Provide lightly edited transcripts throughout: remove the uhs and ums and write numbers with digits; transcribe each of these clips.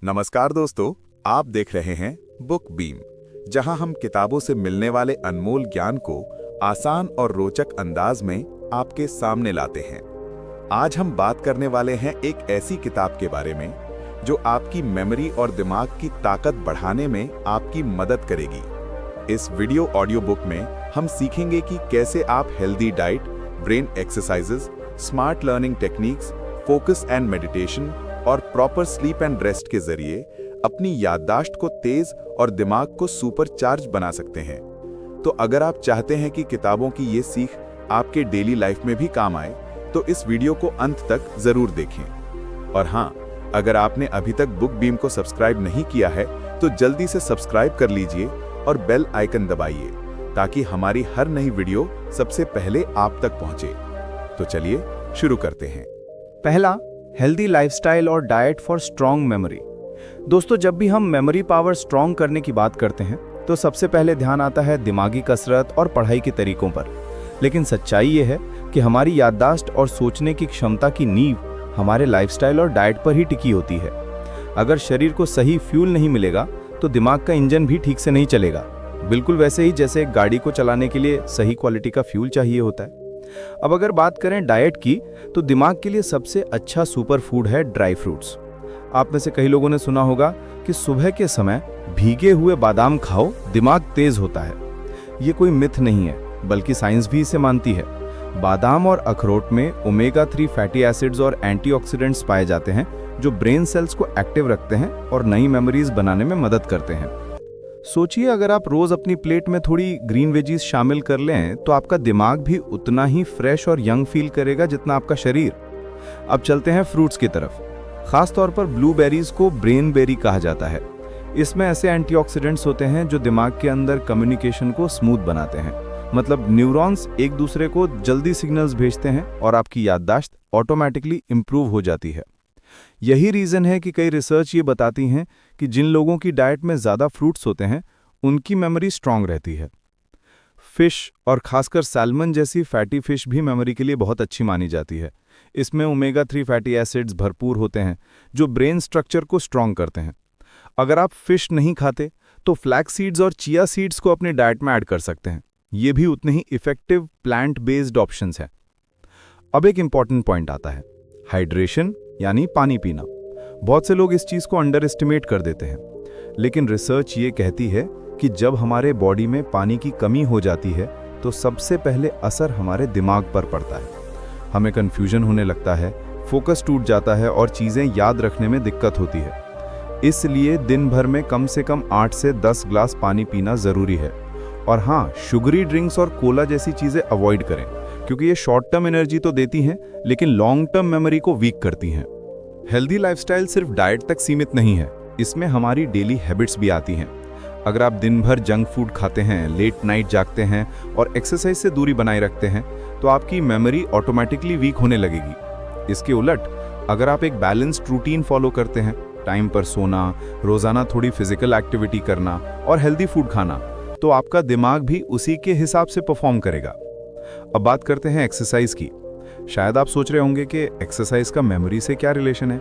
नमस्कार दोस्तों, आप देख रहे हैं बुक बीम, जहां हम किताबों से मिलने वाले अनमोल ज्ञान को आसान और रोचक अंदाज में आपके सामने लाते हैं। आज हम बात करने वाले हैं एक ऐसी किताब के बारे में जो आपकी मेमोरी और दिमाग की ताकत बढ़ाने में आपकी मदद करेगी। इस वीडियो ऑडियो बुक में हम सीखेंगे कि कैसे आप healthy diet, brain exercises, smart learning techniques, focus and meditation और प्रॉपर स्लीप एंड रेस्ट के जरिए अपनी याददाश्त को तेज और दिमाग को सुपर चार्ज बना सकते हैं। तो अगर आप चाहते हैं कि किताबों की ये सीख आपके डेली लाइफ में भी काम आए, तो इस वीडियो को अंत तक जरूर देखें। और हाँ, अगर आपने अभी तक बुक बीम को सब्सक्राइब नहीं किया है तो जल्दी से सब्सक्राइब कर लीजिए और बेल आइकन दबाइए ताकि हमारी हर नई वीडियो सबसे पहले आप तक पहुंचे। तो चलिए शुरू करते हैं। पहला, हेल्दी लाइफस्टाइल और डाइट फॉर स्ट्रॉन्ग मेमोरी। दोस्तों, जब भी हम मेमोरी पावर स्ट्रॉन्ग करने की बात करते हैं तो सबसे पहले ध्यान आता है दिमागी कसरत और पढ़ाई के तरीकों पर। लेकिन सच्चाई ये है कि हमारी याददाश्त और सोचने की क्षमता की नींव हमारे लाइफस्टाइल और डाइट पर ही टिकी होती है। अगर शरीर को सही फ्यूल नहीं मिलेगा तो दिमाग का इंजन भी ठीक से नहीं चलेगा। बिल्कुल वैसे ही जैसे एक गाड़ी को चलाने के लिए सही क्वालिटी का फ्यूल चाहिए होता है। अब अगर बात करें डाइट की, तो दिमाग के लिए सबसे अच्छा सुपर फूड है ड्राई फ्रूट्स। आप में से कई लोगों ने सुना होगा कि सुबह के समय भीगे हुए बादाम खाओ, दिमाग तेज होता है। ये कोई मिथ नहीं है, बल्कि साइंस भी इसे मानती है। बादाम और अखरोट में ओमेगा 3 फैटी एसिड्स और एंटीऑक्सीडेंट्स पाए जाते हैं जो ब्रेन सेल्स को एक्टिव रखते हैं और नई मेमोरीज बनाने में मदद करते हैं। सोचिए, अगर आप रोज अपनी प्लेट में थोड़ी ग्रीन वेजीज शामिल कर लें तो आपका दिमाग भी उतना ही फ्रेश और यंग फील करेगा जितना आपका शरीर। अब चलते हैं फ्रूट्स की तरफ। खास तौर पर ब्लूबेरीज को ब्रेन बेरी कहा जाता है। इसमें ऐसे एंटीऑक्सीडेंट्स होते हैं जो दिमाग के अंदर कम्युनिकेशन को स्मूथ बनाते हैं। मतलब न्यूरॉन्स एक दूसरे को जल्दी सिग्नल्स भेजते हैं और आपकी याददाश्त ऑटोमेटिकली इंप्रूव हो जाती है। यही रीजन है कि कई रिसर्च ये बताती हैं कि जिन लोगों की डाइट में ज़्यादा फ्रूट्स होते हैं उनकी मेमोरी स्ट्रांग रहती है। फिश और खासकर सैल्मन जैसी फैटी फिश भी मेमोरी के लिए बहुत अच्छी मानी जाती है। इसमें ओमेगा 3 फैटी एसिड्स भरपूर होते हैं जो ब्रेन स्ट्रक्चर को स्ट्रांग करते हैं। अगर आप फिश नहीं खाते तो फ्लैक्स सीड्स और चिया सीड्स को अपनी डाइट में ऐड कर सकते हैं। ये भी उतने ही इफेक्टिव प्लांट बेस्ड ऑप्शंस हैं। अब एक इंपॉर्टेंट पॉइंट आता है, हाइड्रेशन यानी पानी पीना। बहुत से लोग इस चीज को अंडर एस्टिमेट कर देते हैं, लेकिन रिसर्च ये कहती है कि जब हमारे बॉडी में पानी की कमी हो जाती है तो सबसे पहले असर हमारे दिमाग पर पड़ता है। हमें कंफ्यूजन होने लगता है, फोकस टूट जाता है और चीजें याद रखने में दिक्कत होती है। इसलिए दिन भर में कम से कम 8 से 10 ग्लास पानी पीना जरूरी है। और हाँ, शुगरी ड्रिंक्स और कोला जैसी चीजें अवॉइड करें, क्योंकि ये शॉर्ट टर्म एनर्जी तो देती हैं लेकिन लॉन्ग टर्म मेमोरी को वीक करती हैं। हेल्दी लाइफस्टाइल सिर्फ डाइट तक सीमित नहीं है, इसमें हमारी डेली हैबिट्स भी आती हैं। अगर आप दिन भर जंक फूड खाते हैं, लेट नाइट जागते हैं और एक्सरसाइज से दूरी बनाए रखते हैं तो आपकी मेमोरी ऑटोमेटिकली वीक होने लगेगी। इसके उलट अगर आप एक बैलेंस्ड रूटीन फॉलो करते हैं, टाइम पर सोना, रोजाना थोड़ी फिजिकल एक्टिविटी करना और हेल्दी फूड खाना, तो आपका दिमाग भी उसी के हिसाब से परफॉर्म करेगा। अब बात करते हैं एक्सरसाइज की। शायद आप सोच रहे होंगे कि एक्सरसाइज का मेमोरी से क्या रिलेशन है,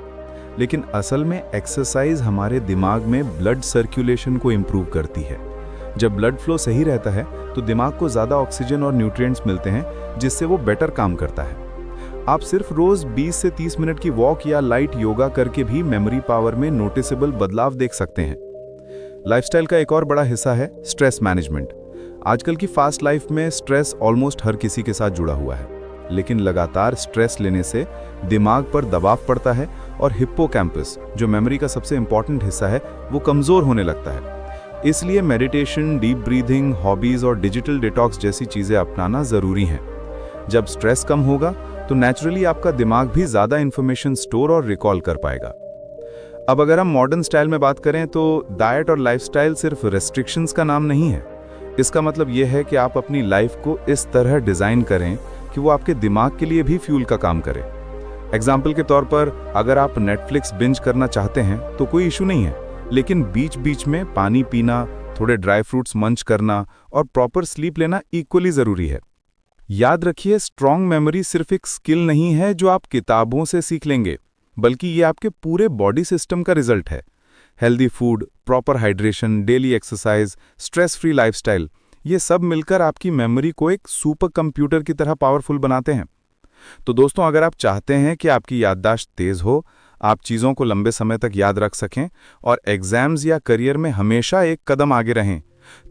लेकिन असल में एक्सरसाइज हमारे दिमाग में ब्लड सर्कुलेशन को इंप्रूव करती है। जब ब्लड फ्लो सही रहता है तो दिमाग को ज़्यादा ऑक्सीजन और न्यूट्रिएंट्स मिलते हैं, जिससे वो बेटर काम करता है। आप सिर्फ रोज 20 से 30 मिनट की वॉक या लाइट योगा करके भी मेमोरी पावर में नोटिसेबल बदलाव देख सकते हैं। लाइफस्टाइल का एक और बड़ा हिस्सा है स्ट्रेस मैनेजमेंट। आजकल की फास्ट लाइफ में स्ट्रेस ऑलमोस्ट हर किसी के साथ जुड़ा हुआ है, लेकिन लगातार स्ट्रेस लेने से दिमाग पर दबाव पड़ता है और हिप्पोकैम्पस, जो मेमोरी का सबसे इंपॉर्टेंट हिस्सा है, वो कमजोर होने लगता है। इसलिए मेडिटेशन, डीप ब्रीथिंग, हॉबीज और डिजिटल डिटॉक्स जैसी चीजें अपनाना जरूरी है। जब स्ट्रेस कम होगा तो नेचुरली आपका दिमाग भी ज्यादा इंफॉर्मेशन स्टोर और रिकॉल कर पाएगा। अब अगर हम मॉडर्न स्टाइल में बात करें तो डाइट और लाइफस्टाइल सिर्फ रेस्ट्रिक्शंस का नाम नहीं है। इसका मतलब यह है कि आप अपनी लाइफ को इस तरह डिजाइन करें कि वो आपके दिमाग के लिए भी फ्यूल का काम करे। एग्जाम्पल के तौर पर, अगर आप नेटफ्लिक्स बिंज करना चाहते हैं तो कोई इशू नहीं है, लेकिन बीच बीच में पानी पीना, थोड़े ड्राई फ्रूट्स मंच करना और प्रॉपर स्लीप लेना इक्वली जरूरी है। याद रखिए, स्ट्रॉन्ग मेमोरी सिर्फ एक स्किल नहीं है जो आप किताबों से सीख लेंगे, बल्कि ये आपके पूरे बॉडी सिस्टम का रिजल्ट है। Healthy food, proper hydration, daily exercise, stress free lifestyle, ये सब मिलकर आपकी मेमोरी को एक सुपर कंप्यूटर की तरह पावरफुल बनाते हैं। तो दोस्तों, अगर आप चाहते हैं कि आपकी याददाश्त तेज हो, आप चीज़ों को लंबे समय तक याद रख सकें और एग्जाम्स या करियर में हमेशा एक कदम आगे रहें,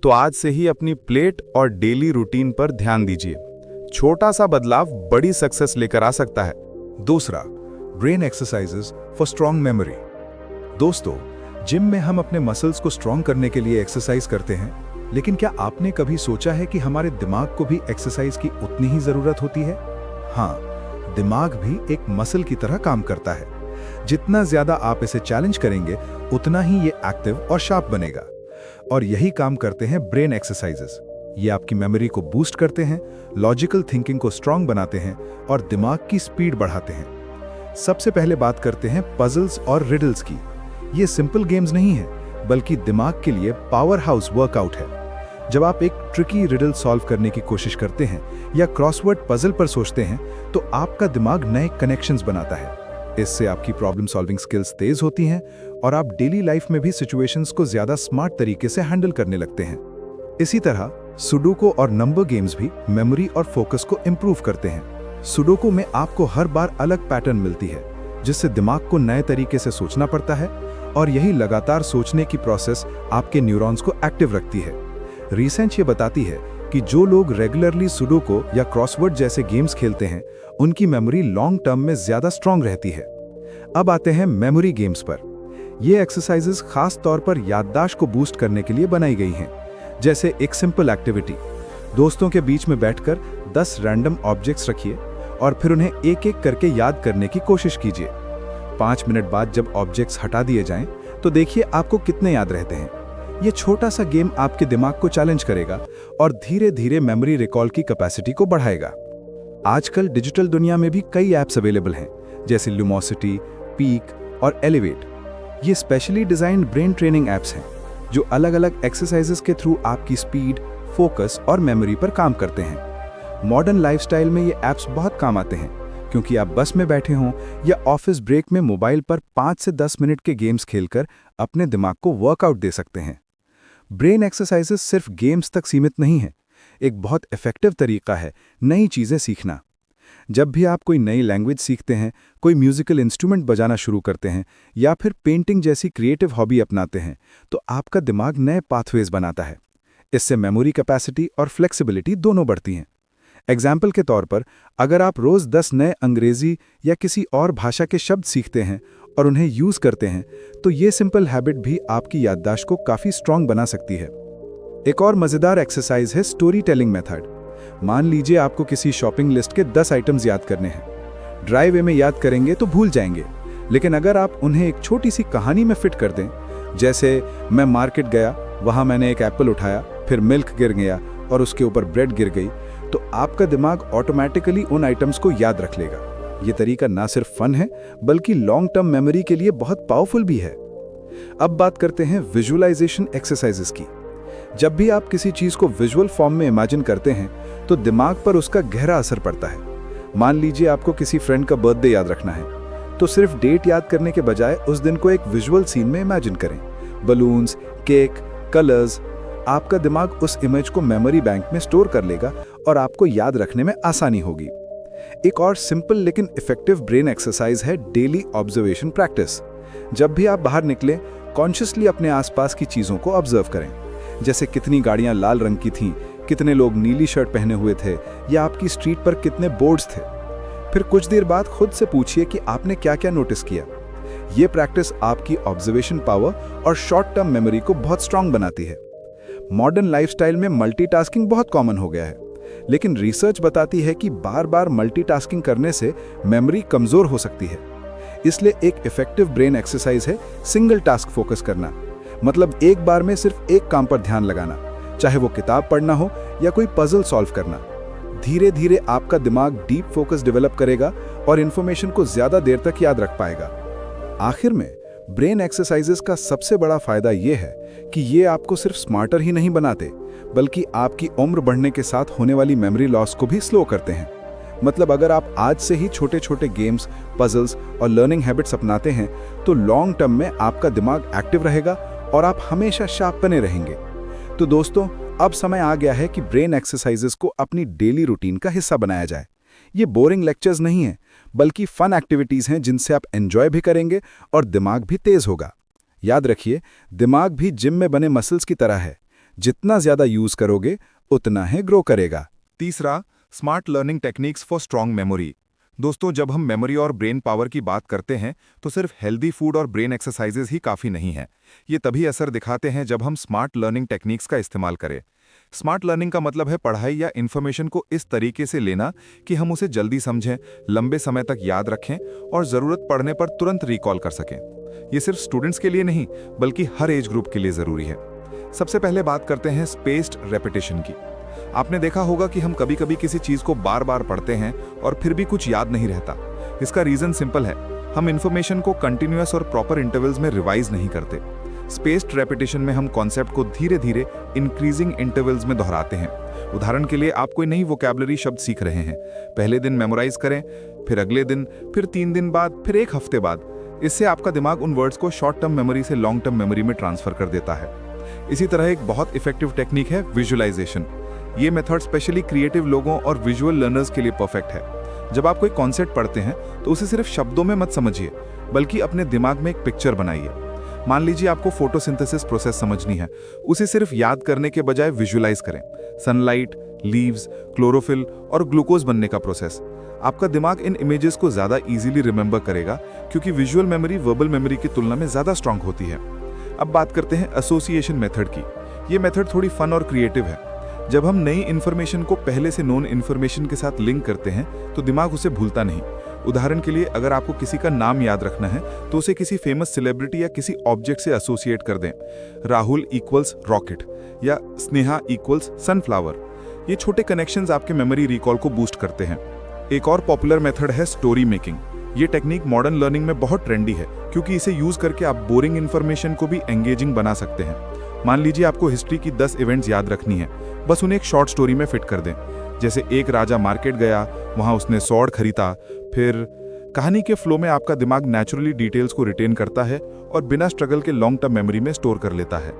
तो आज से ही अपनी प्लेट और डेली रूटीन पर ध्यान दीजिए। छोटा सा बदलाव बड़ी सक्सेस लेकर आ सकता है। दूसरा, brain exercises for strong memory. दोस्तों, जिम में हम अपने मसल्स को स्ट्रॉन्ग करने के लिए एक्सरसाइज करते हैं, लेकिन क्या आपने कभी सोचा है कि हमारे दिमाग को भी एक्सरसाइज की उतनी ही जरूरत होती है? हाँ, दिमाग भी एक मसल की तरह काम करता है। जितना ज्यादा आप इसे चैलेंज करेंगे, उतना ही ये एक्टिव और शार्प बनेगा। और यही काम करते हैं ब्रेन एक्सरसाइजेस। ये आपकी मेमोरी को बूस्ट करते हैं, लॉजिकल थिंकिंग को स्ट्रांग बनाते हैं और दिमाग की स्पीड बढ़ाते हैं। सबसे पहले बात करते हैं पजल्स और रिडल्स की। ये सिंपल गेम्स नहीं है, बल्कि दिमाग के लिए पावर हाउस वर्कआउट है। जब आप एक ट्रिकी रिडल सॉल्व करने की कोशिश करते हैं या क्रॉसवर्ड पजल पर सोचते हैं, तो आपका दिमाग नए कनेक्शंस बनाता है। इससे आपकी प्रॉब्लम सॉल्विंग स्किल्स तेज होती हैं और आप डेली लाइफ में भी सिचुएशंस को ज्यादा स्मार्ट तरीके से हैंडल करने लगते हैं। इसी तरह सुडोकू और नंबर गेम्स भी मेमोरी और फोकस को इंप्रूव करते हैं। सुडोकू में आपको हर बार अलग पैटर्न मिलती है, जिससे दिमाग को नए तरीके से सोचना पड़ता है और यही लगातार सोचने की प्रोसेस आपके न्यूरॉन्स को एक्टिव रखती है। रिसर्च ये बताती है कि जो लोग रेगुलरली सुडोकू या क्रॉसवर्ड जैसे गेम्स खेलते हैं, उनकी मेमोरी लॉन्ग टर्म में ज्यादा स्ट्रांग रहती है। अब आते हैं मेमोरी गेम्स पर। ये एक्सरसाइजेस खास तौर पर याददाश्त को बूस्ट करने के लिए बनाई गई हैं। जैसे एक सिंपल एक्टिविटी, दोस्तों के बीच में बैठकर 10 रैंडम ऑब्जेक्ट्स रखिए और फिर उन्हें एक एक करके याद करने की कोशिश कीजिए। 5 मिनट बाद जब ऑब्जेक्ट्स हटा दिए जाएं, तो देखिए आपको कितने याद रहते हैं। ये छोटा सा गेम आपके दिमाग को चैलेंज करेगा और धीरे धीरे मेमोरी रिकॉल की कैपेसिटी को बढ़ाएगा। आजकल डिजिटल दुनिया में भी कई ऐप्स अवेलेबल हैं, जैसे ल्यूमोसिटी, पीक और एलिवेट। ये specially designed brain training apps हैं, जो अलग अलग एक्सरसाइजेस के थ्रू आपकी स्पीड, फोकस और मेमोरी पर काम करते हैं। मॉडर्न लाइफस्टाइल में ये ऐप्स बहुत काम आते हैं, क्योंकि आप बस में बैठे हों या ऑफिस ब्रेक में मोबाइल पर 5 से 10 मिनट के गेम्स खेलकर अपने दिमाग को वर्कआउट दे सकते हैं। ब्रेन एक्सरसाइजेस सिर्फ गेम्स तक सीमित नहीं है, एक बहुत इफेक्टिव तरीका है नई चीज़ें सीखना। जब भी आप कोई नई लैंग्वेज सीखते हैं, कोई म्यूजिकल इंस्ट्रूमेंट बजाना शुरू करते हैं या फिर पेंटिंग जैसी क्रिएटिव हॉबी अपनाते हैं, तो आपका दिमाग नए पाथवेज बनाता है। इससे मेमोरी कैपेसिटी और फ्लेक्सिबिलिटी दोनों बढ़ती हैं। एग्जाम्पल के तौर पर, अगर आप रोज़ 10 नए अंग्रेजी या किसी और भाषा के शब्द सीखते हैं और उन्हें यूज़ करते हैं, तो ये सिंपल हैबिट भी आपकी याददाश्त को काफ़ी स्ट्रांग बना सकती है। एक और मज़ेदार एक्सरसाइज है स्टोरी टेलिंग मेथड। मान लीजिए आपको किसी शॉपिंग लिस्ट के 10 आइटम्स याद करने हैं। ड्राई वे में याद करेंगे तो भूल जाएंगे, लेकिन अगर आप उन्हें एक छोटी सी कहानी में फिट कर दें, जैसे मैं मार्केट गया, वहाँ मैंने एक एप्पल उठाया, फिर मिल्क गिर गया और उसके ऊपर ब्रेड गिर गई, तो आपका दिमाग ऑटोमेटिकली उन आइटम्स को याद रख लेगा। ये तरीका ना सिर्फ फन है, बल्कि लॉन्ग टर्म मेमोरी के लिए बहुत पावरफुल भी है। अब बात करते हैं विजुअलाइजेशन एक्सरसाइजेस की। जब भी आप किसी चीज को विजुअल फॉर्म में इमेजिन करते हैं, तो दिमाग पर उसका गहरा असर पड़ता है। मान लीजिए आपको किसी फ्रेंड का बर्थडे याद रखना है, तो सिर्फ डेट याद करने के बजाय उस दिन को एक विजुअल सीन में इमेजिन करें। Balloons, cake, colours. आपका दिमाग उस इमेज को मेमोरी बैंक में स्टोर कर लेगा और आपको याद रखने में आसानी होगी। एक और सिंपल लेकिन इफेक्टिव ब्रेन एक्सरसाइज है डेली ऑब्जर्वेशन प्रैक्टिस। जब भी आप बाहर निकलें, कॉन्शियसली अपने आसपास की चीज़ों को ऑब्जर्व करें, जैसे कितनी गाड़ियां लाल रंग की थीं, कितने लोग नीली शर्ट पहने हुए थे या आपकी स्ट्रीट पर कितने बोर्ड्स थे। फिर कुछ देर बाद खुद से पूछिए कि आपने क्या क्या नोटिस किया। ये प्रैक्टिस आपकी ऑब्जर्वेशन पावर और शॉर्ट टर्म मेमोरी को बहुत स्ट्रांग बनाती है। मॉडर्न लाइफस्टाइल में मल्टीटास्किंग बहुत कॉमन हो गया है, लेकिन रिसर्च बताती है कि बार बार मल्टीटास्किंग करने से मेमोरी कमजोर हो सकती है। इसलिए एक इफेक्टिव ब्रेन एक्सरसाइज है सिंगल टास्क फोकस करना, मतलब एक बार में सिर्फ एक काम पर ध्यान लगाना, चाहे वो किताब पढ़ना हो या कोई पजल सॉल्व करना। धीरे धीरे आपका दिमाग डीप फोकस डेवलप करेगा और इंफॉर्मेशन को ज्यादा देर तक याद रख पाएगा। आखिर में ब्रेन एक्सरसाइजेस का सबसे बड़ा फायदा यह है कि ये आपको सिर्फ स्मार्टर ही नहीं बनाते, बल्कि आपकी उम्र बढ़ने के साथ होने वाली मेमोरी लॉस को भी स्लो करते हैं। मतलब अगर आप आज से ही छोटे छोटे गेम्स, पजल्स और लर्निंग हैबिट्स अपनाते हैं तो लॉन्ग टर्म में आपका दिमाग एक्टिव रहेगा और आप हमेशा शार्प बने रहेंगे। तो दोस्तों, अब समय आ गया है कि ब्रेन एक्सरसाइजेस को अपनी डेली रूटीन का हिस्सा बनाया जाए। ये बोरिंग लेक्चर्स नहीं हैं, बल्कि फन एक्टिविटीज़ हैं जिनसे आप एंजॉय भी करेंगे और दिमाग भी तेज होगा। याद रखिए, दिमाग भी जिम में बने मसल्स की तरह है, जितना ज़्यादा यूज़ करोगे उतना ही ग्रो करेगा। तीसरा, smart learning techniques for strong memory. दोस्तों, जब हम मेमोरी और ब्रेन पावर की बात करते हैं तो सिर्फ हेल्दी फूड और ब्रेन एक्सरसाइजेज ही काफ़ी नहीं है। ये तभी असर दिखाते हैं जब हम स्मार्ट लर्निंग टेक्निक्स का इस्तेमाल करें। स्मार्ट लर्निंग का मतलब है पढ़ाई या इन्फॉर्मेशन को इस तरीके से लेना कि हम उसे जल्दी समझें, लंबे समय तक याद रखें और ज़रूरत पड़ने पर तुरंत रिकॉल कर सकें। ये सिर्फ स्टूडेंट्स के लिए नहीं, बल्कि हर एज ग्रुप के लिए ज़रूरी है। सबसे पहले बात करते हैं स्पेस्ड रेपिटेशन की। आपने देखा होगा कि हम कभी-कभी किसी चीज़ को बार बार पढ़ते हैं और फिर भी कुछ याद नहीं रहता। इसका रीज़न सिंपल है, हम इन्फॉर्मेशन को कंटिन्यूअस और प्रॉपर इंटरवल्स में रिवाइज नहीं करते। स्पेस्ड रेपिटेशन में हम कॉन्सेप्ट को धीरे धीरे इंक्रीजिंग इंटरवल्स में दोहराते हैं। उदाहरण के लिए, आप कोई नई वोकैबुलरी शब्द सीख रहे हैं, पहले दिन मेमोराइज करें, फिर अगले दिन, फिर 3 दिन बाद, फिर 1 हफ्ते बाद। इससे आपका दिमाग उन वर्ड्स को शॉर्ट टर्म मेमोरी से लॉन्ग टर्म मेमोरी में ट्रांसफर कर देता है। इसी तरह एक बहुत इफेक्टिव टेक्निक है विजुअलाइजेशन। ये मेथड स्पेशली क्रिएटिव लोगों और विजुअल लर्नर्स के लिए परफेक्ट है। जब आप कोई कॉन्सेप्ट पढ़ते हैं तो उसे सिर्फ शब्दों में मत समझिए, बल्कि अपने दिमाग में एक पिक्चर बनाइए। मान लीजिए आपको फोटोसिंथेसिस प्रोसेस समझनी है, उसे सिर्फ याद करने के बजाय विजुअलाइज करें। सनलाइट, लीव्स, क्लोरोफिल और ग्लूकोज बनने का प्रोसेस। आपका दिमाग इन इमेजेस को ज़्यादा इजीली रिमेंबर करेगा, क्योंकि विजुअल मेमोरी वर्बल मेमोरी की तुलना में ज़्यादा स्ट्रांग होती है। अब बात करते हैं एसोसिएशन मेथड की। ये मेथड थोड़ी फन और क्रिएटिव है। जब हम नई इन्फॉर्मेशन को पहले से नोन इन्फॉर्मेशन के साथ लिंक करते हैं तो दिमाग उसे भूलता नहीं। उदाहरण के लिए, अगर आपको किसी का नाम याद रखना है तो उसे किसी फेमस सेलिब्रिटी या किसी ऑब्जेक्ट से एसोसिएट कर दें। राहुल इक्वल्स रॉकेट या स्नेहा इक्वल्स सनफ्लावर। ये छोटे कनेक्शंस आपके मेमोरी रिकॉल को बूस्ट करते हैं। एक और पॉपुलर मेथड है स्टोरी मेकिंग। ये टेक्निक मॉडर्न लर्निंग में बहुत ट्रेंडी है, क्योंकि इसे यूज करके आप बोरिंग इन्फॉर्मेशन को भी एंगेजिंग बना सकते हैं। मान लीजिए आपको हिस्ट्री की 10 इवेंट्स याद रखनी है, बस उन्हें एक शॉर्ट स्टोरी में फिट कर दें। जैसे एक राजा मार्केट गया, वहां उसने स्वॉर्ड खरीदा। फिर कहानी के फ्लो में आपका दिमाग नेचुरली डिटेल्स को रिटेन करता है और बिना स्ट्रगल के लॉन्ग टर्म मेमोरी में स्टोर कर लेता है।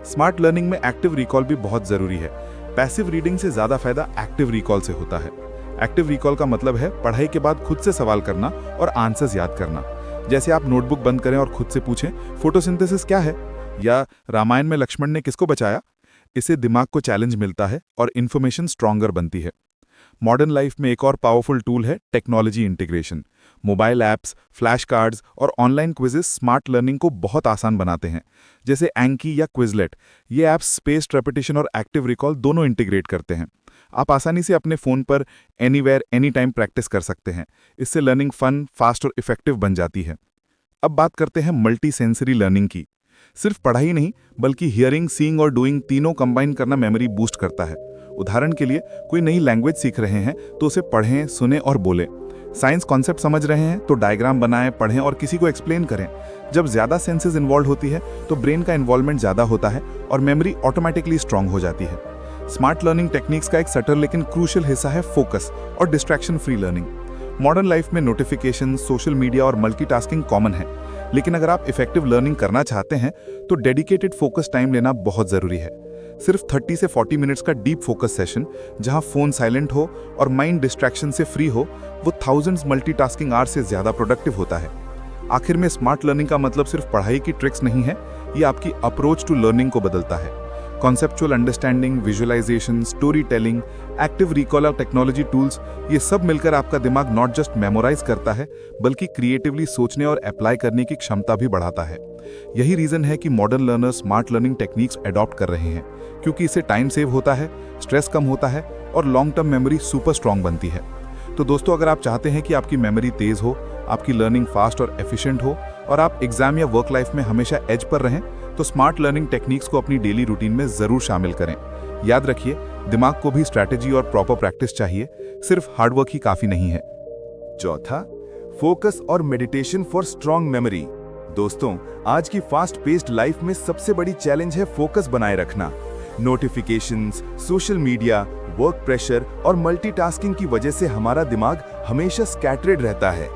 स्मार्ट लर्निंग में एक्टिव रिकॉल भी बहुत जरूरी है। पैसिव रीडिंग से ज्यादा फायदा एक्टिव रिकॉल से होता है। एक्टिव रिकॉल का मतलब है पढ़ाई के बाद खुद से सवाल करना और आंसर्स याद करना। जैसे आप नोटबुक बंद करें और खुद से पूछें, फोटोसिंथेसिस क्या है, या रामायण में लक्ष्मण ने किसको बचाया। इससे दिमाग को चैलेंज मिलता है और इन्फॉर्मेशन स्ट्रॉन्गर बनती है। मॉडर्न लाइफ में एक और पावरफुल टूल है technology integration. Mobile apps, flash cards और ऑनलाइन क्विजेस स्मार्ट लर्निंग को बहुत आसान बनाते हैं। जैसे एंकी या क्विजलेट, ये ऐप्स स्पेस्ड रेपिटेशन और एक्टिव रिकॉल दोनों इंटीग्रेट करते हैं। आप आसानी से अपने फ़ोन पर एनीवेयर एनी टाइम प्रैक्टिस कर सकते हैं। इससे लर्निंग फन, फास्ट और इफेक्टिव बन जाती है। अब बात करते हैं मल्टी सेंसरी लर्निंग की। सिर्फ पढ़ाई नहीं, बल्कि हियरिंग, सीइंग और डूइंग तीनों कंबाइन करना मेमोरी बूस्ट करता है। उदाहरण के लिए, कोई नई लैंग्वेज सीख रहे हैं तो उसे पढ़ें, सुने और बोलें। साइंस कॉन्सेप्ट समझ रहे हैं तो डायग्राम बनाएं, पढ़ें और किसी को एक्सप्लेन करें। जब ज़्यादा सेंसेस इन्वॉल्व होती है तो ब्रेन का इन्वॉल्वमेंट ज़्यादा होता है और मेमोरी ऑटोमेटिकली स्ट्रांग हो जाती है। स्मार्ट लर्निंग टेक्निक्स का एक सटल लेकिन क्रूशियल हिस्सा है फोकस और distraction free learning. Modern life में नोटिफिकेशन, सोशल मीडिया और मल्टीटास्किंग कॉमन है, लेकिन अगर आप इफेक्टिव लर्निंग करना चाहते हैं तो डेडिकेटेड फोकस टाइम लेना बहुत ज़रूरी है। सिर्फ 30 से 40 मिनट्स का डीप फोकस सेशन, जहां फोन साइलेंट हो और माइंड डिस्ट्रैक्शन से फ्री हो, वो थाउजेंड्स मल्टीटास्किंग आवर्स से ज़्यादा प्रोडक्टिव होता है। आखिर में स्मार्ट लर्निंग का मतलब सिर्फ पढ़ाई की ट्रिक्स नहीं है, ये आपकी अप्रोच टू लर्निंग को बदलता है। Conceptual understanding, visualisation, story telling, active recall और टेक्नोलॉजी टूल्स, ये सब मिलकर आपका दिमाग नॉट जस्ट मेमोराइज करता है, बल्कि क्रिएटिवली सोचने और अप्लाई करने की क्षमता भी बढ़ाता है। यही रीजन है कि modern learners smart learning techniques adopt कर रहे हैं, क्योंकि इससे टाइम सेव होता है, स्ट्रेस कम होता है और long term memory super strong बनती है। तो दोस्तों, अगर आप चाहते हैं कि आपकी मेमोरी तेज हो, आपकी लर्निंग फास्ट और एफिशिएंट हो और आप एग्जाम या वर्क लाइफ में हमेशा एज पर रहें, तो स्मार्ट लर्निंग टेक्निक्स को अपनी डेली रूटीन में जरूर शामिल करें। याद रखिए, दिमाग को भी स्ट्रैटेजी और प्रॉपर प्रैक्टिस चाहिए, सिर्फ हार्डवर्क ही काफी नहीं है। चौथा, फोकस और मेडिटेशन फॉर स्ट्रॉन्ग मेमोरी। दोस्तों, आज की फास्ट पेस्ड लाइफ में सबसे बड़ी चैलेंज है फोकस बनाए रखना। Notifications, social media, work pressure और मल्टीटास्किंग की वजह से हमारा दिमाग हमेशा स्कैटर्ड रहता है।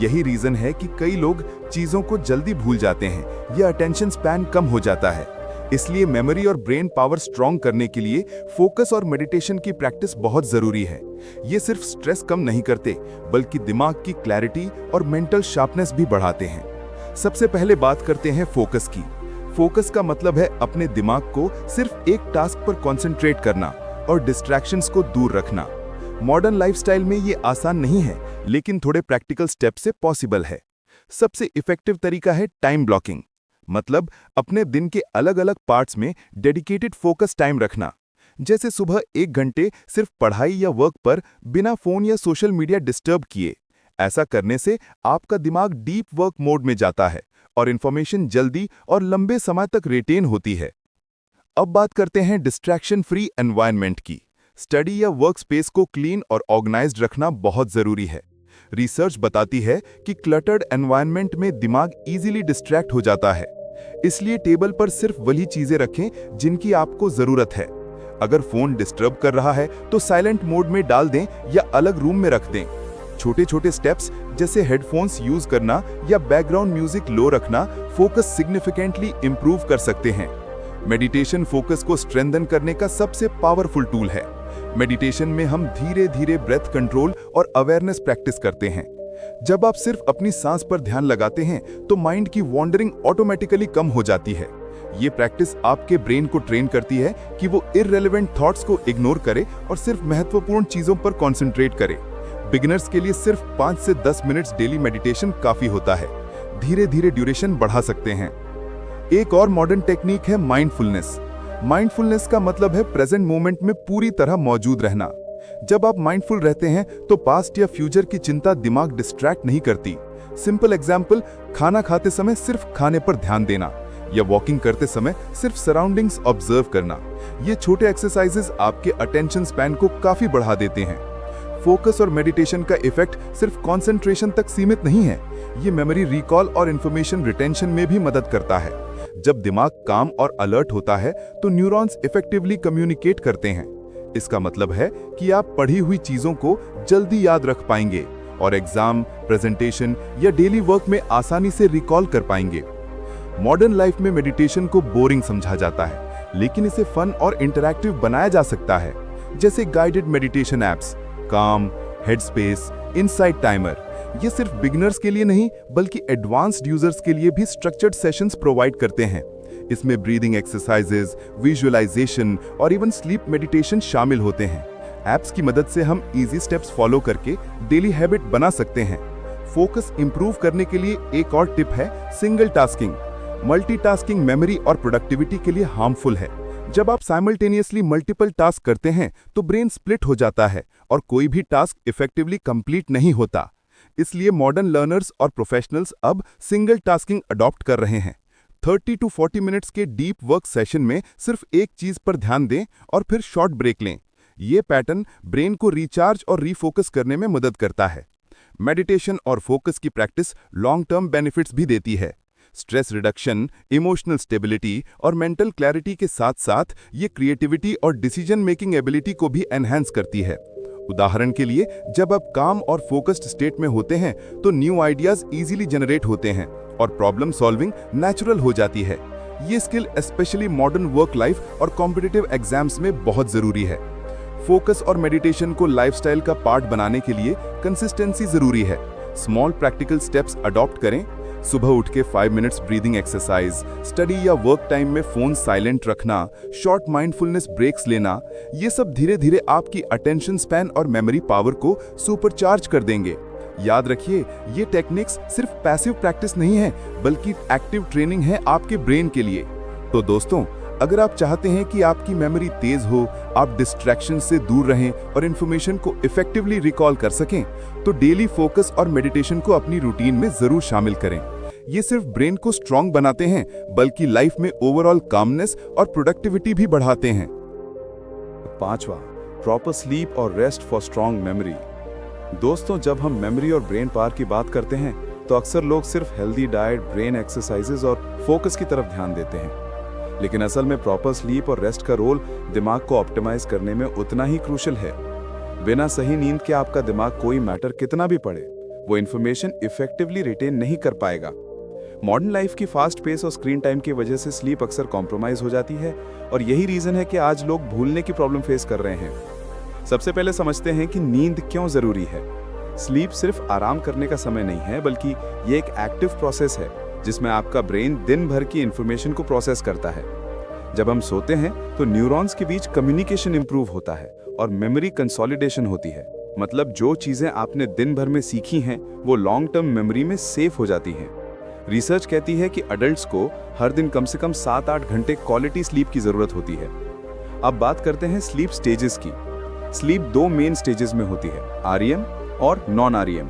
यही रीजन है कि कई लोग चीजों को जल्दी भूल जाते हैं या अटेंशन स्पैन कम हो जाता है। इसलिए मेमोरी और ब्रेन पावर स्ट्रॉन्ग करने के लिए फोकस और मेडिटेशन की प्रैक्टिस बहुत जरूरी है। ये सिर्फ स्ट्रेस कम नहीं करते, बल्कि दिमाग की क्लैरिटी और मेंटल शार्पनेस भी बढ़ाते हैं। सबसे पहले बात करते हैं फोकस की। फोकस का मतलब है अपने दिमाग को सिर्फ एक टास्क पर कंसंट्रेट करना और डिस्ट्रैक्शंस को दूर रखना। मॉडर्न लाइफस्टाइल में ये आसान नहीं है, लेकिन थोड़े प्रैक्टिकल स्टेप से पॉसिबल है। सबसे इफेक्टिव तरीका है टाइम ब्लॉकिंग, मतलब अपने दिन के अलग अलग पार्ट्स में डेडिकेटेड फोकस टाइम रखना। जैसे सुबह 1 घंटे सिर्फ पढ़ाई या वर्क पर बिना फोन या सोशल मीडिया डिस्टर्ब किए। ऐसा करने से आपका दिमाग डीप वर्क मोड में जाता है और इंफॉर्मेशन जल्दी और लंबे समय तक रिटेन होती है। अब बात करते हैं डिस्ट्रैक्शन फ्री एनवायरनमेंट की। स्टडी या वर्क स्पेस को क्लीन और ऑर्गेनाइज्ड रखना बहुत जरूरी है। रिसर्च बताती है कि क्लटर्ड एनवायरनमेंट में दिमाग इजीली डिस्ट्रैक्ट हो जाता है। इसलिए टेबल पर सिर्फ वही चीजें रखें जिनकी आपको जरूरत है। अगर फोन डिस्टर्ब कर रहा है तो साइलेंट मोड में डाल दें या अलग रूम में रख दें। छोटे छोटे स्टेप्स जैसे हेडफोन्स यूज करना या बैकग्राउंड म्यूजिक लो रखना फोकस सिग्निफिकेंटली इंप्रूव कर सकते हैं। मेडिटेशन फोकस को स्ट्रेंथन करने का सबसे पावरफुल टूल है। मेडिटेशन में हम धीरे धीरे ब्रेथ कंट्रोल और अवेयरनेस प्रैक्टिस करते हैं। जब आप सिर्फ अपनी सांस पर ध्यान लगाते हैं तो माइंड की वॉन्डरिंग ऑटोमेटिकली कम हो जाती है। ये प्रैक्टिस आपके ब्रेन को ट्रेन करती है कि वो इररिलेवेंट थॉट्स को इग्नोर करे और सिर्फ महत्वपूर्ण चीजों पर कॉन्सेंट्रेट करे। बिगिनर्स के लिए सिर्फ 5 से 10 मिनट्स डेली मेडिटेशन काफी होता है। धीरे धीरे ड्यूरेशन बढ़ा सकते हैं। एक और मॉडर्न टेक्निक है माइंडफुलनेस। माइंडफुलनेस का मतलब है प्रेजेंट मोमेंट में पूरी तरह मौजूद रहना। जब आप माइंडफुल रहते हैं तो पास्ट या फ्यूचर की चिंता दिमाग डिस्ट्रैक्ट नहीं करती। सिंपल एग्जांपल, खाना खाते समय सिर्फ खाने पर ध्यान देना या वॉकिंग करते समय सिर्फ सराउंडिंग्स ऑब्जर्व करना। ये छोटे एक्सरसाइजेस आपके अटेंशन स्पैन को काफी बढ़ा देते हैं। फोकस और मेडिटेशन का इफेक्ट सिर्फ कंसंट्रेशन तक सीमित नहीं है, ये मेमोरी रिकॉल और इंफॉर्मेशन रिटेंशन में भी मदद करता है। जब दिमाग काम और अलर्ट होता है तो न्यूरॉन्स इफेक्टिवली कम्युनिकेट करते हैं। इसका मतलब है कि आप पढ़ी हुई चीजों को जल्दी याद रख पाएंगे और एग्जाम, प्रेजेंटेशन या डेली वर्क में आसानी से रिकॉल कर पाएंगे। मॉडर्न लाइफ में मेडिटेशन को बोरिंग समझा जाता है, लेकिन इसे फन और इंटरैक्टिव बनाया जा सकता है। जैसे गाइडेड मेडिटेशन एप्स, काम, हेडस्पेस, इनसाइट टाइमर। ये सिर्फ बिगिनर्स के लिए नहीं, बल्कि एडवांस्ड यूजर्स के लिए भी स्ट्रक्चर्ड सेशंस प्रोवाइड करते हैं। इसमें ब्रीदिंग एक्सरसाइजेज, विजुअलाइजेशन और इवन स्लीप मेडिटेशन शामिल होते हैं। ऐप्स की मदद से हम इजी स्टेप्स फॉलो करके डेली हैबिट बना सकते हैं। फोकस इंप्रूव करने के लिए एक और टिप है सिंगल टास्किंग। मल्टीटास्किंग मेमोरी और प्रोडक्टिविटी के लिए हार्मफुल है। जब आप साइमल्टेनियसली मल्टीपल टास्क करते हैं तो ब्रेन स्प्लिट हो जाता है और कोई भी टास्क इफेक्टिवली कंप्लीट नहीं होता। इसलिए मॉडर्न लर्नर्स और प्रोफेशनल्स अब सिंगल टास्किंग अडॉप्ट कर रहे हैं। 30 to 40 मिनट्स के डीप वर्क सेशन में सिर्फ एक चीज पर ध्यान दें और फिर शॉर्ट ब्रेक लें। ये पैटर्न ब्रेन को रिचार्ज और रीफोकस करने में मदद करता है। मेडिटेशन और फोकस की प्रैक्टिस लॉन्ग टर्म बेनिफिट्स भी देती है। स्ट्रेस रिडक्शन, इमोशनल स्टेबिलिटी और मेंटल क्लैरिटी के साथ साथ ये क्रिएटिविटी और डिसीजन मेकिंग एबिलिटी को भी एनहांस करती है। उदाहरण के लिए, जब आप काम और फोकस्ड स्टेट में होते हैं तो न्यू आइडियाज इजीली जनरेट होते हैं और प्रॉब्लम सॉल्विंग नेचुरल हो जाती है। ये skill specially modern work life और कॉम्पिटिटिव एग्जाम्स में बहुत जरूरी है। फोकस और मेडिटेशन को लाइफस्टाइल का पार्ट बनाने के लिए कंसिस्टेंसी जरूरी है। स्मॉल प्रैक्टिकल स्टेप्स अडॉप्ट करें। सुबह उठ के 5 मिनट्स ब्रीदिंग एक्सरसाइज, स्टडी या वर्क टाइम में फोन साइलेंट रखना, शॉर्ट माइंडफुलनेस ब्रेक्स लेना, ये सब धीरे धीरे आपकी अटेंशन स्पैन और मेमोरी पावर को सुपरचार्ज कर देंगे। याद रखिए, ये टेक्निक्स सिर्फ पैसिव प्रैक्टिस नहीं है, बल्कि एक्टिव ट्रेनिंग है आपके ब्रेन के लिए। तो दोस्तों, अगर आप चाहते हैं कि आपकी मेमोरी तेज हो, आप डिस्ट्रैक्शन से दूर रहें और इंफॉर्मेशन को इफेक्टिवली रिकॉल कर सकें, तो डेली फोकस और मेडिटेशन को अपनी रूटीन में जरूर शामिल करें। ये सिर्फ ब्रेन को स्ट्रांग बनाते हैं, बल्कि लाइफ में ओवरऑल कामनेस और प्रोडक्टिविटी भी बढ़ाते हैं। 5वां, प्रॉपर स्लीप और रेस्ट फॉर स्ट्रांग मेमोरी। दोस्तों, जब हम मेमोरी और ब्रेन पावर की बात करते हैं तो अक्सर लोग सिर्फ हेल्दी डाइट, ब्रेन एक्सरसाइजेज और फोकस की तरफ ध्यान देते हैं, लेकिन असल में प्रॉपर स्लीप और रेस्ट का रोल दिमाग को ऑप्टिमाइज करने में उतना ही क्रूशियल है। बिना सही नींद के आपका दिमाग कोई मैटर कितना भी पढ़े, वो इन्फॉर्मेशन इफेक्टिवली रिटेन नहीं कर पाएगा। मॉडर्न लाइफ की फास्ट पेस और स्क्रीन टाइम की वजह से स्लीप अक्सर कॉम्प्रोमाइज हो जाती है और यही रीजन है कि आज लोग भूलने की प्रॉब्लम फेस कर रहे हैं। सबसे पहले समझते हैं कि नींद क्यों जरूरी है। स्लीप सिर्फ आराम करने का समय नहीं है, बल्कि ये एक एक्टिव प्रोसेस है जिसमें आपका ब्रेन दिन भर की इंफॉर्मेशन को प्रोसेस करता है। जब हम सोते हैं तो न्यूरॉन्स के बीच कम्युनिकेशन इंप्रूव होता है और मेमोरी कंसोलिडेशन होती है। मतलब जो चीजें आपने दिन भर में सीखी हैं वो लॉन्ग टर्म मेमोरी में सेफ हो जाती हैं। रिसर्च कहती है कि अडल्ट्स को हर दिन कम से कम 7-8 घंटे क्वालिटी स्लीप की जरूरत होती है। अब बात करते हैं स्लीप स्टेजेस की। स्लीप 2 मेन स्टेजेस में होती है, आरईएम और non REM.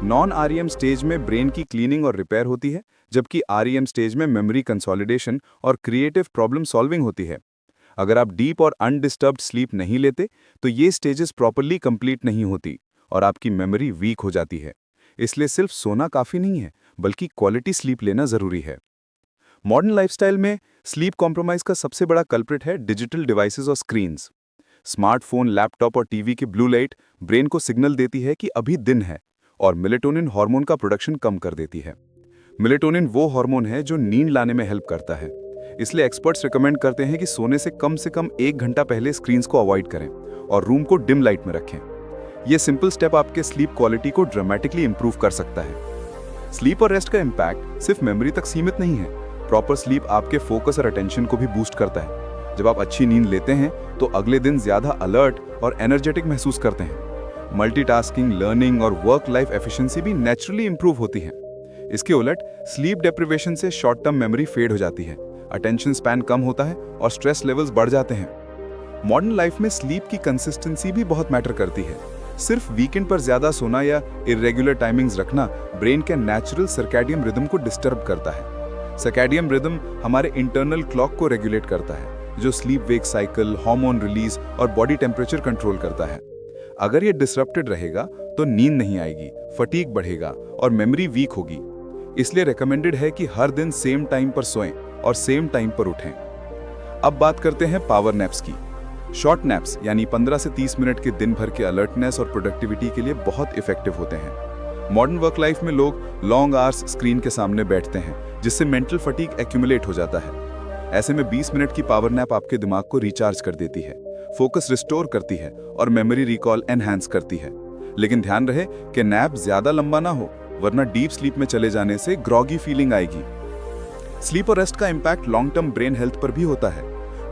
Non REM stage में ब्रेन की क्लीनिंग और रिपेयर होती है, जबकि आरईएम स्टेज में मेमोरी कंसोलिडेशन और क्रिएटिव प्रॉब्लम सॉल्विंग होती है। अगर आप डीप और अनडिस्टर्ब्ड स्लीप नहीं लेते तो ये स्टेजेस प्रॉपर्ली कंप्लीट नहीं होती और आपकी मेमोरी वीक हो जाती है। इसलिए सिर्फ सोना काफी नहीं है, बल्कि क्वालिटी स्लीप लेना जरूरी है। मॉडर्न लाइफस्टाइल में स्लीप कॉम्प्रोमाइज का सबसे बड़ा कल्प्रिट है डिजिटल डिवाइसेस और स्क्रीन्स। स्मार्टफोन, लैपटॉप और टीवी की ब्लू लाइट ब्रेन को सिग्नल देती है कि अभी दिन है और मेलेटोनिन हार्मोन का प्रोडक्शन कम कर देती है। मेलेटोनिन वो हार्मोन है जो नींद लाने में हेल्प करता है। इसलिए एक्सपर्ट्स रिकमेंड करते हैं कि सोने से कम 1 घंटा पहले स्क्रीन्स को अवॉइड करें और रूम को डिम लाइट में रखें। यह सिंपल स्टेप आपके स्लीप क्वालिटी को ड्रामेटिकली इंप्रूव कर सकता है। स्लीप और रेस्ट का इम्पैक्ट सिर्फ मेमोरी तक सीमित नहीं है। प्रॉपर स्लीप आपके फोकस और अटेंशन को भी बूस्ट करता है। जब आप अच्छी नींद लेते हैं तो अगले दिन ज्यादा अलर्ट और एनर्जेटिक महसूस करते हैं। मल्टीटास्किंग, लर्निंग और वर्क लाइफ एफिशिएंसी भी नेचुरली इंप्रूव होती है। इसके उलट स्लीप डेप्रिवेशन से शॉर्ट टर्म मेमोरी फेड हो जाती है, अटेंशन स्पैन कम होता है और स्ट्रेस लेवल्स बढ़ जाते हैं। मॉडर्न लाइफ में स्लीप की कंसिस्टेंसी भी बहुत मैटर करती है। सिर्फ वीकेंड पर ज्यादा सोना या इरेगुलर टाइमिंग्स रखना ब्रेन के नेचुरल सर्कैडियन रिदम को डिस्टर्ब करता है। सर्कैडियन रिदम हमारे इंटरनल क्लॉक को रेगुलेट करता है, जो sleep wake cycle, hormone release और बॉडी टेम्परेचर कंट्रोल करता है। अगर ये डिसरप्टेड रहेगा तो नींद नहीं आएगी, फटीग बढ़ेगा और मेमोरी वीक होगी। इसलिए रिकमेंडेड है कि हर दिन सेम टाइम पर सोएं और सेम टाइम पर उठें। अब बात करते हैं पावर नैप्स की। शॉर्ट नैप्स यानी 15 से 30 मिनट के दिन भर के अलर्टनेस और प्रोडक्टिविटी के लिए बहुत इफेक्टिव होते हैं। मॉडर्न वर्क लाइफ में लोग लॉन्ग आवर्स स्क्रीन के सामने बैठते हैं, जिससे मेंटल फटीग एक्यूमुलेट हो जाता है। ऐसे में 20 मिनट की पावर नैप आपके दिमाग को रिचार्ज कर देती है, फोकस रिस्टोर करती है और मेमोरी रिकॉल एनहांस करती है। लेकिन ध्यान रहे कि नैप ज्यादा लंबा ना हो, वरना डीप स्लीप में चले जाने से ग्रॉगी फीलिंग आएगी। स्लीप और रेस्ट का impact long term brain health पर भी होता है।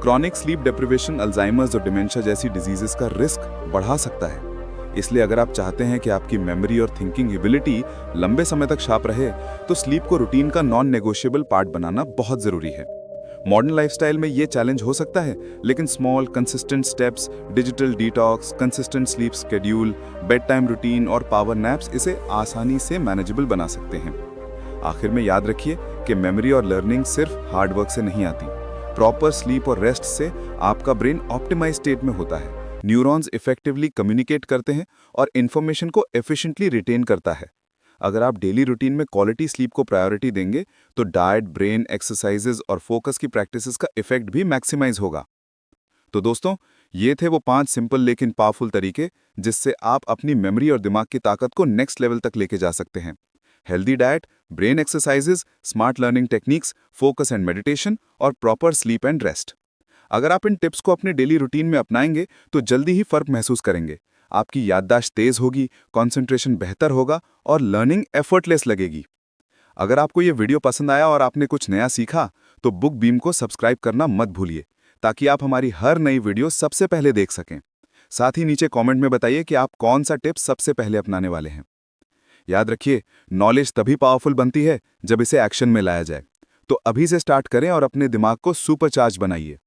क्रॉनिक स्लीप डेप्रिवेशन अल्जाइमर्स और डिमेंशिया जैसी डिजीजेस का रिस्क बढ़ा सकता है। इसलिए अगर आप चाहते हैं कि आपकी मेमोरी और थिंकिंग एबिलिटी लंबे समय तक शार्प रहे, तो स्लीप को रूटीन का नॉन नेगोशिएबल पार्ट बनाना बहुत जरूरी है। मॉडर्न लाइफस्टाइल में ये चैलेंज हो सकता है, लेकिन small consistent steps, digital detox, consistent sleep schedule, bed time routine और पावर नैप्स इसे आसानी से मैनेजेबल बना सकते हैं। आखिर में याद रखिए कि मेमोरी और लर्निंग सिर्फ हार्ड वर्क से नहीं आती। प्रॉपर स्लीप और रेस्ट से आपका ब्रेन ऑप्टिमाइज स्टेट में होता है, न्यूरॉन्स इफेक्टिवली कम्युनिकेट करते हैं और इंफॉर्मेशन को एफिशिएंटली रिटेन करता है। अगर आप डेली रूटीन में क्वालिटी स्लीप को प्रायोरिटी देंगे तो डाइट, ब्रेन, एक्सरसाइजेज और फोकस की प्रैक्टिसेस का इफेक्ट भी मैक्सिमाइज होगा। तो दोस्तों, ये थे वो 5 सिंपल लेकिन पावरफुल तरीके जिससे आप अपनी मेमोरी और दिमाग की ताकत को नेक्स्ट लेवल तक लेके जा सकते हैं। Healthy diet, brain exercises, smart learning techniques, focus and meditation और प्रॉपर स्लीप एंड रेस्ट। अगर आप इन टिप्स को अपने डेली रूटीन में अपनाएंगे तो जल्दी ही फर्क महसूस करेंगे। आपकी याददाश्त तेज होगी, कंसंट्रेशन बेहतर होगा और लर्निंग एफर्टलेस लगेगी। अगर आपको ये वीडियो पसंद आया और आपने कुछ नया सीखा तो बुक बीम को सब्सक्राइब करना मत भूलिए, ताकि आप हमारी हर नई वीडियो सबसे पहले देख सकें। साथ ही नीचे कमेंट में बताइए कि आप कौन सा टिप सबसे पहले अपनाने वाले हैं। याद रखिए, नॉलेज तभी पावरफुल बनती है जब इसे एक्शन में लाया जाए। तो अभी से स्टार्ट करें और अपने दिमाग को सुपरचार्ज बनाइए।